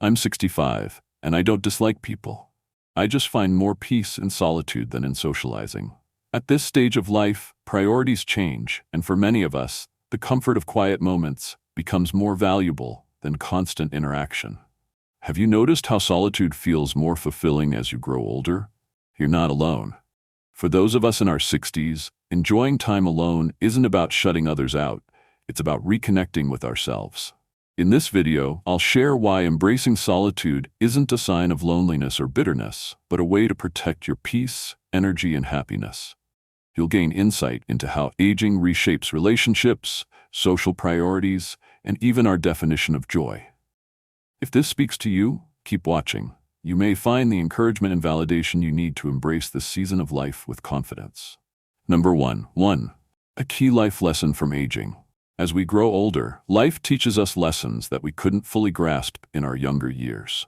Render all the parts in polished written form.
I'm 65, and I don't dislike people. I just find more peace in solitude than in socializing. At this stage of life, priorities change, and for many of us, the comfort of quiet moments becomes more valuable than constant interaction. Have you noticed how solitude feels more fulfilling as you grow older? You're not alone. For those of us in our 60s, enjoying time alone isn't about shutting others out, it's about reconnecting with ourselves. In this video, I'll share why embracing solitude isn't a sign of loneliness or bitterness, but a way to protect your peace, energy, and happiness. You'll gain insight into how aging reshapes relationships, social priorities, and even our definition of joy. If this speaks to you, keep watching. You may find the encouragement and validation you need to embrace this season of life with confidence. Number 1. A key life lesson from aging. As we grow older, life teaches us lessons that we couldn't fully grasp in our younger years.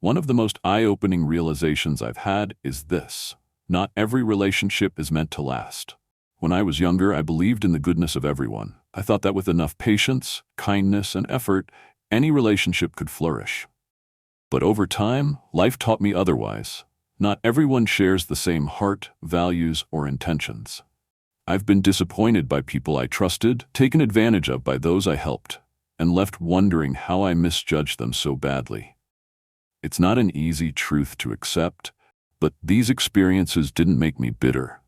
One of the most eye-opening realizations I've had is this: not every relationship is meant to last. When I was younger, I believed in the goodness of everyone. I thought that with enough patience, kindness, and effort, any relationship could flourish. But over time, life taught me otherwise. Not everyone shares the same heart, values, or intentions. I've been disappointed by people I trusted, taken advantage of by those I helped, and left wondering how I misjudged them so badly. It's not an easy truth to accept, but these experiences didn't make me bitter.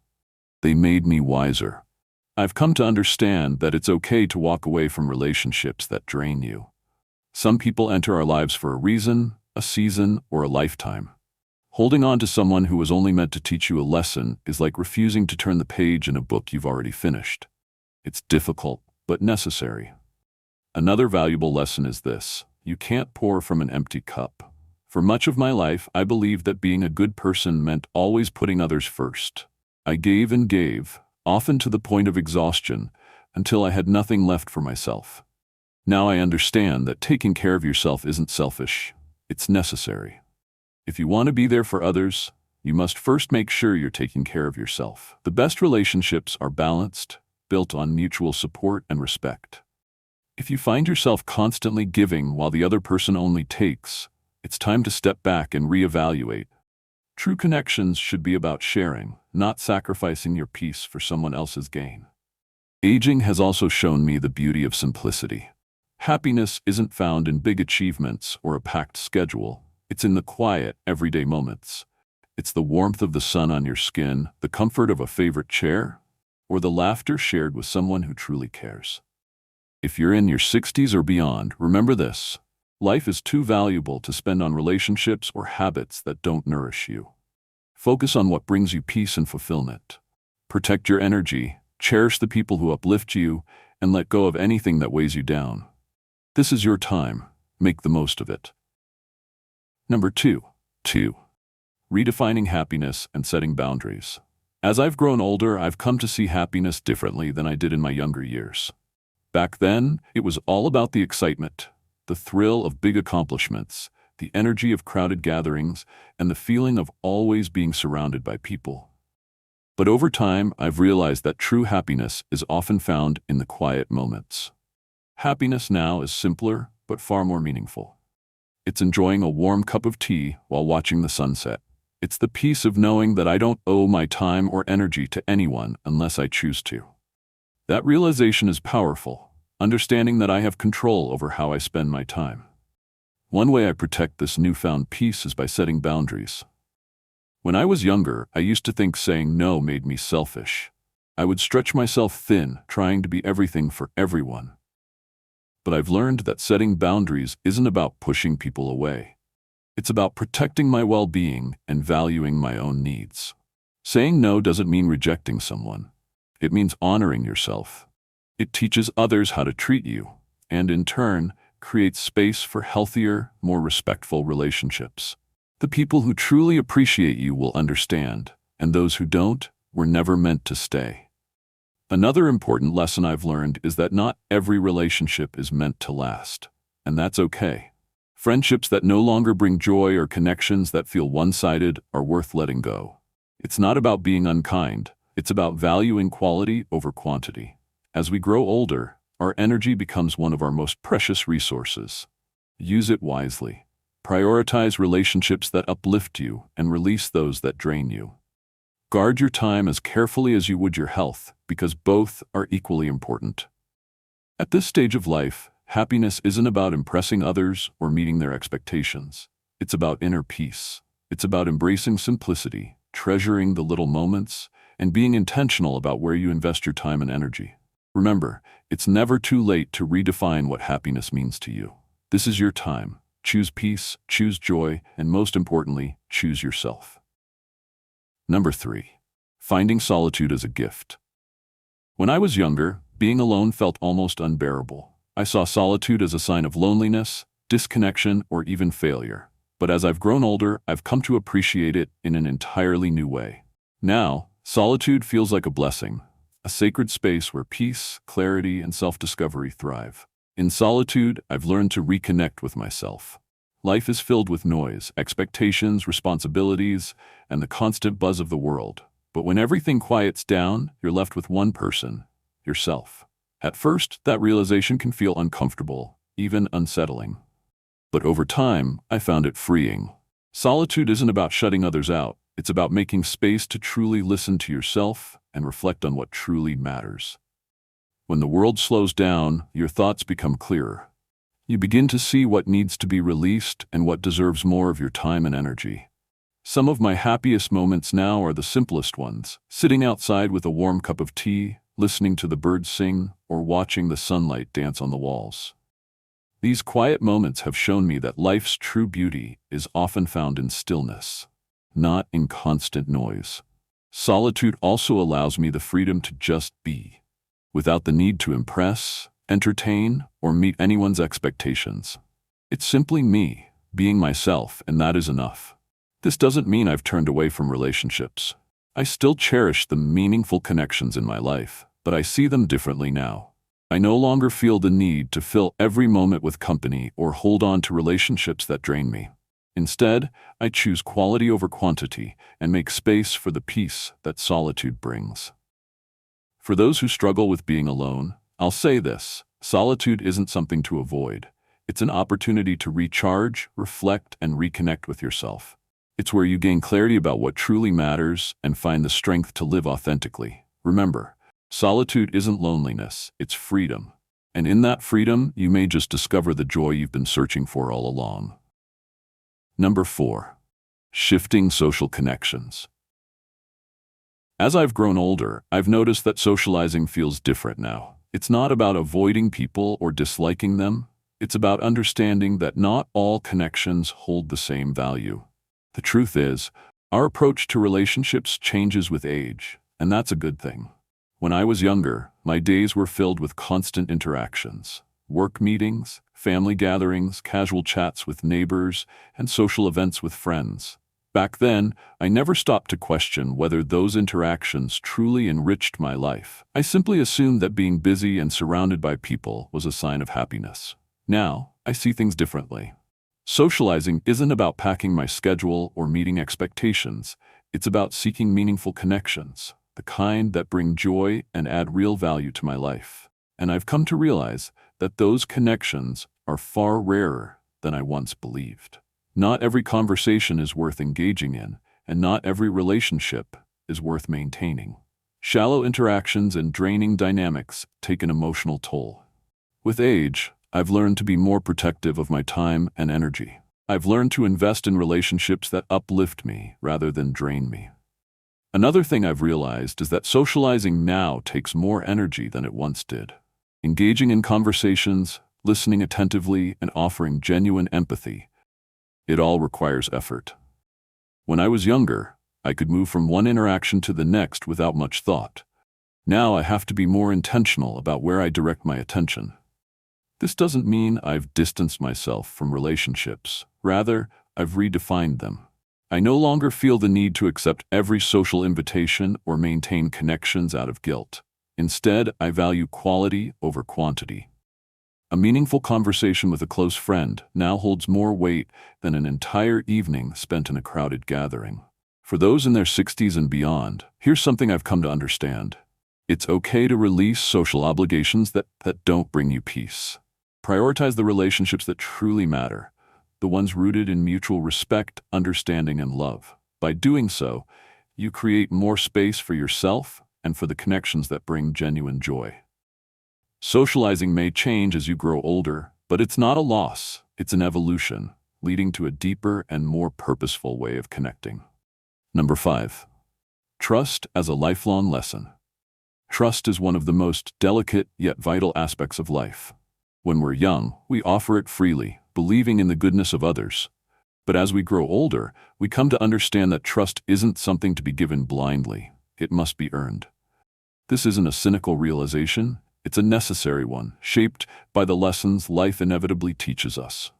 They made me wiser. I've come to understand that it's okay to walk away from relationships that drain you. Some people enter our lives for a reason, a season, or a lifetime. Holding on to someone who was only meant to teach you a lesson is like refusing to turn the page in a book you've already finished. It's difficult, but necessary. Another valuable lesson is this: you can't pour from an empty cup. For much of my life, I believed that being a good person meant always putting others first. I gave and gave, often to the point of exhaustion, until I had nothing left for myself. Now I understand that taking care of yourself isn't selfish, it's necessary. If you want to be there for others, you must first make sure you're taking care of yourself. The best relationships are balanced, built on mutual support and respect. If you find yourself constantly giving while the other person only takes, it's time to step back and reevaluate. True connections should be about sharing, not sacrificing your peace for someone else's gain. Aging has also shown me the beauty of simplicity. Happiness isn't found in big achievements or a packed schedule. It's in the quiet, everyday moments. It's the warmth of the sun on your skin, the comfort of a favorite chair, or the laughter shared with someone who truly cares. If you're in your 60s or beyond, remember this: life is too valuable to spend on relationships or habits that don't nourish you. Focus on what brings you peace and fulfillment. Protect your energy, cherish the people who uplift you, and let go of anything that weighs you down. This is your time. Make the most of it. Number 2. Redefining happiness and setting boundaries. As I've grown older, I've come to see happiness differently than I did in my younger years. Back then, it was all about the excitement, the thrill of big accomplishments, the energy of crowded gatherings, and the feeling of always being surrounded by people. But over time, I've realized that true happiness is often found in the quiet moments. Happiness now is simpler, but far more meaningful. It's enjoying a warm cup of tea while watching the sunset. It's the peace of knowing that I don't owe my time or energy to anyone unless I choose to. That realization is powerful, understanding that I have control over how I spend my time. One way I protect this newfound peace is by setting boundaries. When I was younger, I used to think saying no made me selfish. I would stretch myself thin, trying to be everything for everyone. But I've learned that setting boundaries isn't about pushing people away. It's about protecting my well-being and valuing my own needs. Saying no doesn't mean rejecting someone. It means honoring yourself. It teaches others how to treat you, and in turn, creates space for healthier, more respectful relationships. The people who truly appreciate you will understand, and those who don't were never meant to stay. Another important lesson I've learned is that not every relationship is meant to last, and that's okay. Friendships that no longer bring joy or connections that feel one-sided are worth letting go. It's not about being unkind, it's about valuing quality over quantity. As we grow older, our energy becomes one of our most precious resources. Use it wisely. Prioritize relationships that uplift you and release those that drain you. Guard your time as carefully as you would your health, because both are equally important. At this stage of life, happiness isn't about impressing others or meeting their expectations. It's about inner peace. It's about embracing simplicity, treasuring the little moments, and being intentional about where you invest your time and energy. Remember, it's never too late to redefine what happiness means to you. This is your time. Choose peace, choose joy, and most importantly, choose yourself. Number 3. Finding solitude as a gift. When I was younger, being alone felt almost unbearable. I saw solitude as a sign of loneliness, disconnection, or even failure. But as I've grown older, I've come to appreciate it in an entirely new way. Now, solitude feels like a blessing, a sacred space where peace, clarity, and self-discovery thrive. In solitude, I've learned to reconnect with myself. Life is filled with noise, expectations, responsibilities, and the constant buzz of the world. But when everything quiets down, you're left with one person, yourself. At first, that realization can feel uncomfortable, even unsettling. But over time, I found it freeing. Solitude isn't about shutting others out. It's about making space to truly listen to yourself and reflect on what truly matters. When the world slows down, your thoughts become clearer. You begin to see what needs to be released and what deserves more of your time and energy. Some of my happiest moments now are the simplest ones, sitting outside with a warm cup of tea, listening to the birds sing, or watching the sunlight dance on the walls. These quiet moments have shown me that life's true beauty is often found in stillness, not in constant noise. Solitude also allows me the freedom to just be, without the need to impress, entertain, or meet anyone's expectations. It's simply me, being myself, and that is enough. This doesn't mean I've turned away from relationships. I still cherish the meaningful connections in my life, but I see them differently now. I no longer feel the need to fill every moment with company or hold on to relationships that drain me. Instead, I choose quality over quantity and make space for the peace that solitude brings. For those who struggle with being alone, I'll say this: solitude isn't something to avoid. It's an opportunity to recharge, reflect, and reconnect with yourself. It's where you gain clarity about what truly matters and find the strength to live authentically. Remember, solitude isn't loneliness, it's freedom. And in that freedom, you may just discover the joy you've been searching for all along. Number 4. Shifting social connections. As I've grown older, I've noticed that socializing feels different now. It's not about avoiding people or disliking them. It's about understanding that not all connections hold the same value. The truth is, our approach to relationships changes with age, and that's a good thing. When I was younger, my days were filled with constant interactions. Work meetings, family gatherings, casual chats with neighbors, and social events with friends. Back then, I never stopped to question whether those interactions truly enriched my life. I simply assumed that being busy and surrounded by people was a sign of happiness. Now, I see things differently. Socializing isn't about packing my schedule or meeting expectations. It's about seeking meaningful connections, the kind that bring joy and add real value to my life. And I've come to realize that those connections are far rarer than I once believed. Not every conversation is worth engaging in, and not every relationship is worth maintaining. Shallow interactions and draining dynamics take an emotional toll. With age, I've learned to be more protective of my time and energy. I've learned to invest in relationships that uplift me rather than drain me. Another thing I've realized is that socializing now takes more energy than it once did. Engaging in conversations, listening attentively, and offering genuine empathy, it all requires effort. When I was younger, I could move from one interaction to the next without much thought. Now I have to be more intentional about where I direct my attention. This doesn't mean I've distanced myself from relationships. Rather, I've redefined them. I no longer feel the need to accept every social invitation or maintain connections out of guilt. Instead, I value quality over quantity. A meaningful conversation with a close friend now holds more weight than an entire evening spent in a crowded gathering. For those in their 60s and beyond, here's something I've come to understand. It's okay to release social obligations that don't bring you peace. Prioritize the relationships that truly matter, the ones rooted in mutual respect, understanding, and love. By doing so, you create more space for yourself and for the connections that bring genuine joy. Socializing may change as you grow older, but it's not a loss, it's an evolution, leading to a deeper and more purposeful way of connecting. Number 5. Trust as a lifelong lesson. Trust is one of the most delicate yet vital aspects of life. When we're young, we offer it freely, believing in the goodness of others. But as we grow older, we come to understand that trust isn't something to be given blindly. It must be earned. This isn't a cynical realization, it's a necessary one, shaped by the lessons life inevitably teaches us.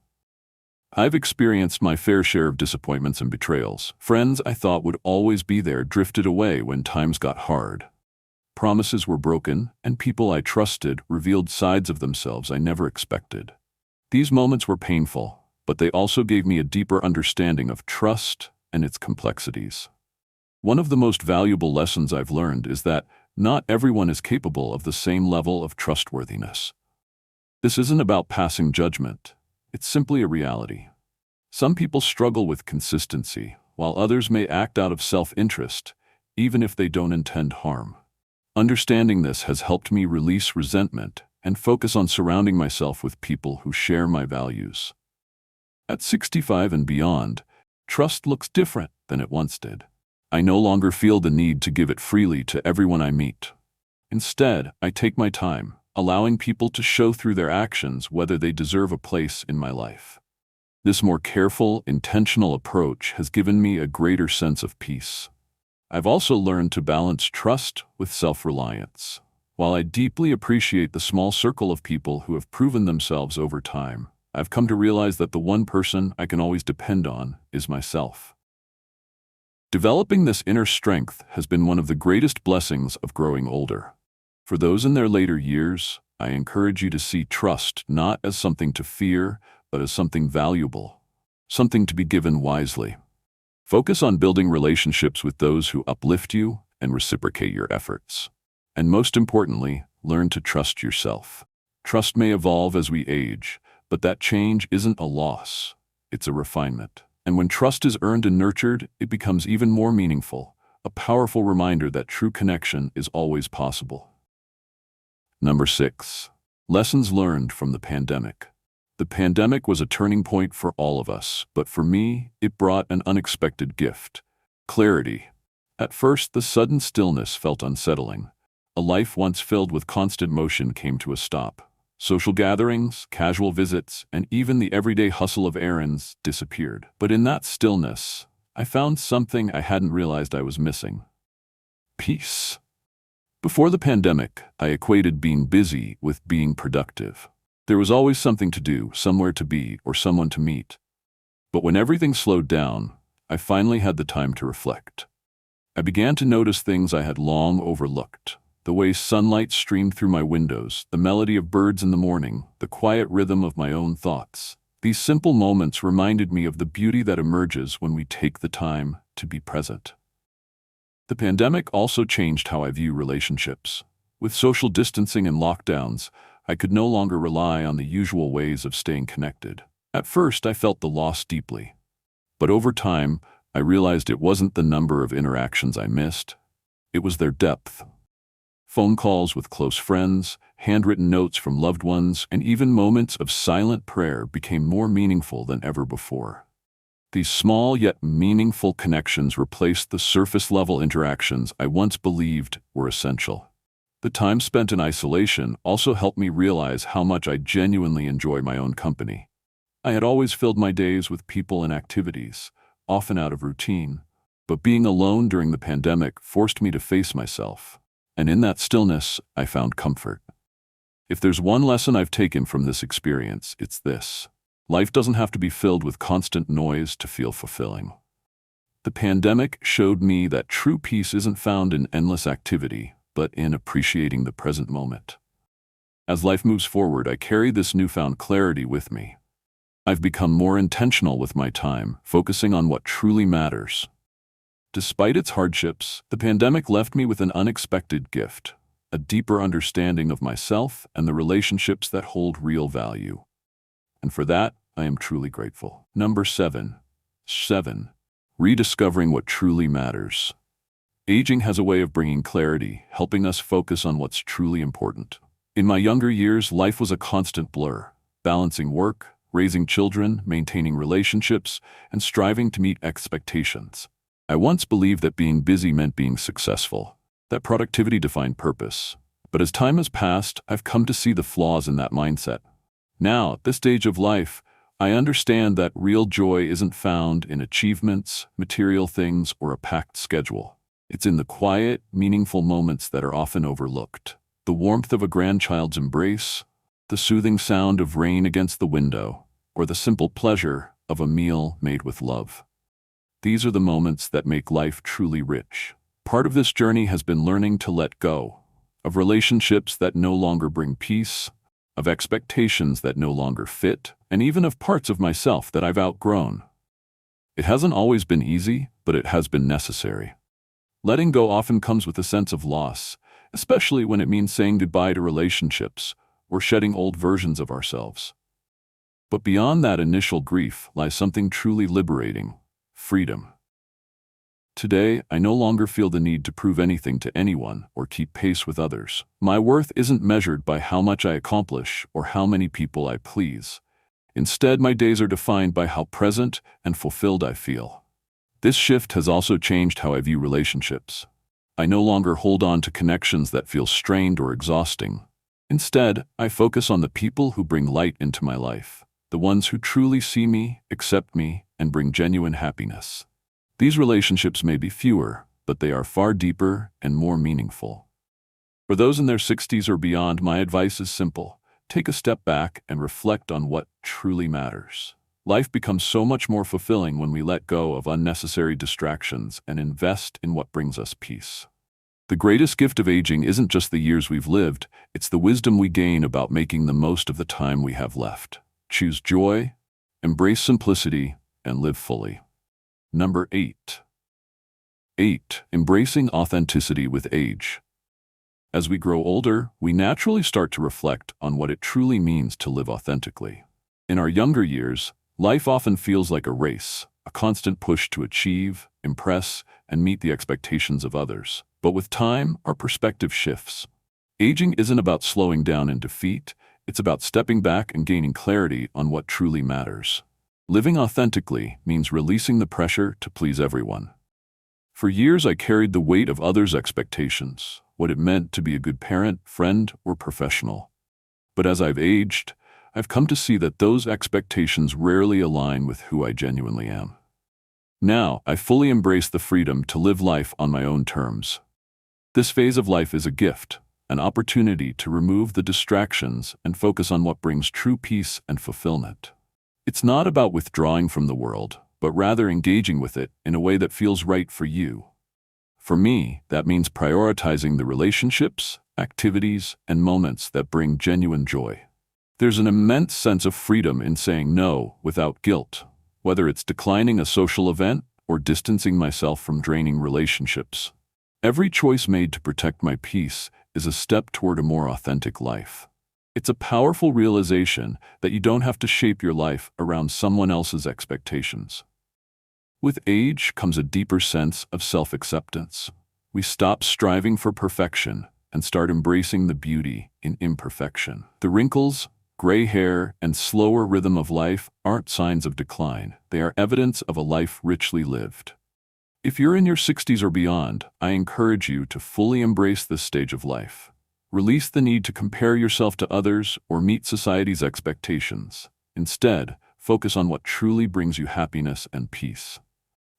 I've experienced my fair share of disappointments and betrayals. Friends I thought would always be there drifted away when times got hard. Promises were broken, and people I trusted revealed sides of themselves I never expected. These moments were painful, but they also gave me a deeper understanding of trust and its complexities. One of the most valuable lessons I've learned is that not everyone is capable of the same level of trustworthiness. This isn't about passing judgment, it's simply a reality. Some people struggle with consistency, while others may act out of self-interest, even if they don't intend harm. Understanding this has helped me release resentment and focus on surrounding myself with people who share my values. At 65 and beyond, trust looks different than it once did. I no longer feel the need to give it freely to everyone I meet. Instead, I take my time, allowing people to show through their actions whether they deserve a place in my life. This more careful, intentional approach has given me a greater sense of peace. I've also learned to balance trust with self-reliance. While I deeply appreciate the small circle of people who have proven themselves over time, I've come to realize that the one person I can always depend on is myself. Developing this inner strength has been one of the greatest blessings of growing older. For those in their later years, I encourage you to see trust not as something to fear, but as something valuable, something to be given wisely. Focus on building relationships with those who uplift you and reciprocate your efforts. And most importantly, learn to trust yourself. Trust may evolve as we age, but that change isn't a loss, it's a refinement. And when trust is earned and nurtured, it becomes even more meaningful, a powerful reminder that true connection is always possible. Number 6. Lessons learned from the pandemic. The pandemic was a turning point for all of us, but for me, it brought an unexpected gift: clarity. At first, the sudden stillness felt unsettling. A life once filled with constant motion came to a stop. Social gatherings, casual visits, and even the everyday hustle of errands disappeared. But in that stillness, I found something I hadn't realized I was missing: peace. Before the pandemic, I equated being busy with being productive. There was always something to do, somewhere to be, or someone to meet. But when everything slowed down, I finally had the time to reflect. I began to notice things I had long overlooked: the way sunlight streamed through my windows, the melody of birds in the morning, the quiet rhythm of my own thoughts. These simple moments reminded me of the beauty that emerges when we take the time to be present. The pandemic also changed how I view relationships. With social distancing and lockdowns, I could no longer rely on the usual ways of staying connected. At first, I felt the loss deeply. But over time, I realized it wasn't the number of interactions I missed, it was their depth. Phone calls with close friends, handwritten notes from loved ones, and even moments of silent prayer became more meaningful than ever before. These small yet meaningful connections replaced the surface-level interactions I once believed were essential. The time spent in isolation also helped me realize how much I genuinely enjoy my own company. I had always filled my days with people and activities, often out of routine, but being alone during the pandemic forced me to face myself. And in that stillness, I found comfort. If there's one lesson I've taken from this experience, it's this: life doesn't have to be filled with constant noise to feel fulfilling. The pandemic showed me that true peace isn't found in endless activity, but in appreciating the present moment. As life moves forward, I carry this newfound clarity with me. I've become more intentional with my time, focusing on what truly matters. Despite its hardships, the pandemic left me with an unexpected gift: a deeper understanding of myself and the relationships that hold real value. And for that, I am truly grateful. Number 7. Rediscovering what truly matters. Aging has a way of bringing clarity, helping us focus on what's truly important. In my younger years, life was a constant blur, balancing work, raising children, maintaining relationships, and striving to meet expectations. I once believed that being busy meant being successful, that productivity defined purpose. But as time has passed, I've come to see the flaws in that mindset. Now, at this stage of life, I understand that real joy isn't found in achievements, material things, or a packed schedule. It's in the quiet, meaningful moments that are often overlooked. The warmth of a grandchild's embrace, the soothing sound of rain against the window, or the simple pleasure of a meal made with love. These are the moments that make life truly rich. Part of this journey has been learning to let go of relationships that no longer bring peace, of expectations that no longer fit, and even of parts of myself that I've outgrown. It hasn't always been easy, but it has been necessary. Letting go often comes with a sense of loss, especially when it means saying goodbye to relationships or shedding old versions of ourselves. But beyond that initial grief lies something truly liberating: freedom. Today, I no longer feel the need to prove anything to anyone or keep pace with others. My worth isn't measured by how much I accomplish or how many people I please. Instead, my days are defined by how present and fulfilled I feel. This shift has also changed how I view relationships. I no longer hold on to connections that feel strained or exhausting. Instead, I focus on the people who bring light into my life, the ones who truly see me, accept me, and bring genuine happiness. These relationships may be fewer, but they are far deeper and more meaningful. For those in their 60s or beyond, my advice is simple: take a step back and reflect on what truly matters. Life becomes so much more fulfilling when we let go of unnecessary distractions and invest in what brings us peace. The greatest gift of aging isn't just the years we've lived, it's the wisdom we gain about making the most of the time we have left. Choose joy, embrace simplicity, and live fully. Number 8. Embracing authenticity with age. As we grow older, we naturally start to reflect on what it truly means to live authentically. In our younger years, life often feels like a race, a constant push to achieve, impress, and meet the expectations of others. But with time, our perspective shifts. Aging isn't about slowing down in defeat, it's about stepping back and gaining clarity on what truly matters. Living authentically means releasing the pressure to please everyone. For years, I carried the weight of others' expectations, what it meant to be a good parent, friend, or professional. But as I've aged, I've come to see that those expectations rarely align with who I genuinely am. Now, I fully embrace the freedom to live life on my own terms. This phase of life is a gift, an opportunity to remove the distractions and focus on what brings true peace and fulfillment. It's not about withdrawing from the world, but rather engaging with it in a way that feels right for you. For me, that means prioritizing the relationships, activities, and moments that bring genuine joy. There's an immense sense of freedom in saying no without guilt, whether it's declining a social event or distancing myself from draining relationships. Every choice made to protect my peace is a step toward a more authentic life. It's a powerful realization that you don't have to shape your life around someone else's expectations. With age comes a deeper sense of self-acceptance. We stop striving for perfection and start embracing the beauty in imperfection. The wrinkles, gray hair, and slower rhythm of life aren't signs of decline. They are evidence of a life richly lived. If you're in your 60s or beyond, I encourage you to fully embrace this stage of life. Release the need to compare yourself to others or meet society's expectations. Instead, focus on what truly brings you happiness and peace.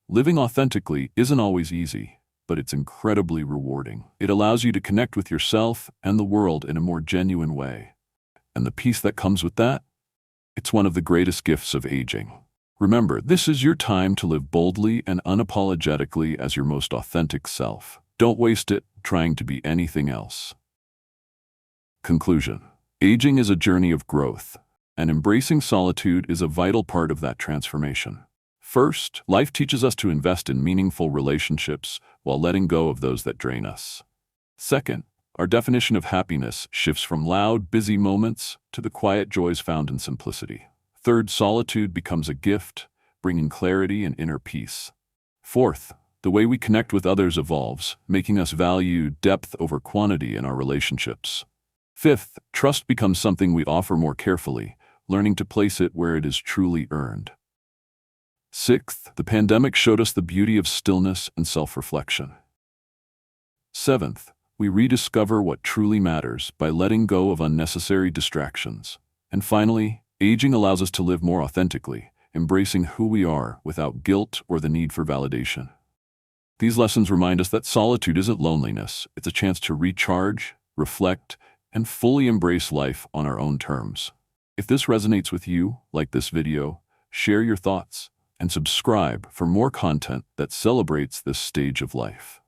Living authentically isn't always easy, but it's incredibly rewarding. It allows you to connect with yourself and the world in a more genuine way. And the peace that comes with that? It's one of the greatest gifts of aging. Remember, this is your time to live boldly and unapologetically as your most authentic self. Don't waste it trying to be anything else. Conclusion. Aging is a journey of growth, and embracing solitude is a vital part of that transformation. First, life teaches us to invest in meaningful relationships while letting go of those that drain us. Second, Our definition of happiness shifts from loud, busy moments to the quiet joys found in simplicity. Third, solitude becomes a gift, bringing clarity and inner peace. Fourth, the way we connect with others evolves, making us value depth over quantity in our relationships. Fifth, trust becomes something we offer more carefully, learning to place it where it is truly earned. Sixth, the pandemic showed us the beauty of stillness and self-reflection. Seventh, we rediscover what truly matters by letting go of unnecessary distractions. And finally, aging allows us to live more authentically, embracing who we are without guilt or the need for validation. These lessons remind us that solitude isn't loneliness, it's a chance to recharge, reflect, and fully embrace life on our own terms. If this resonates with you, like this video, share your thoughts, and subscribe for more content that celebrates this stage of life.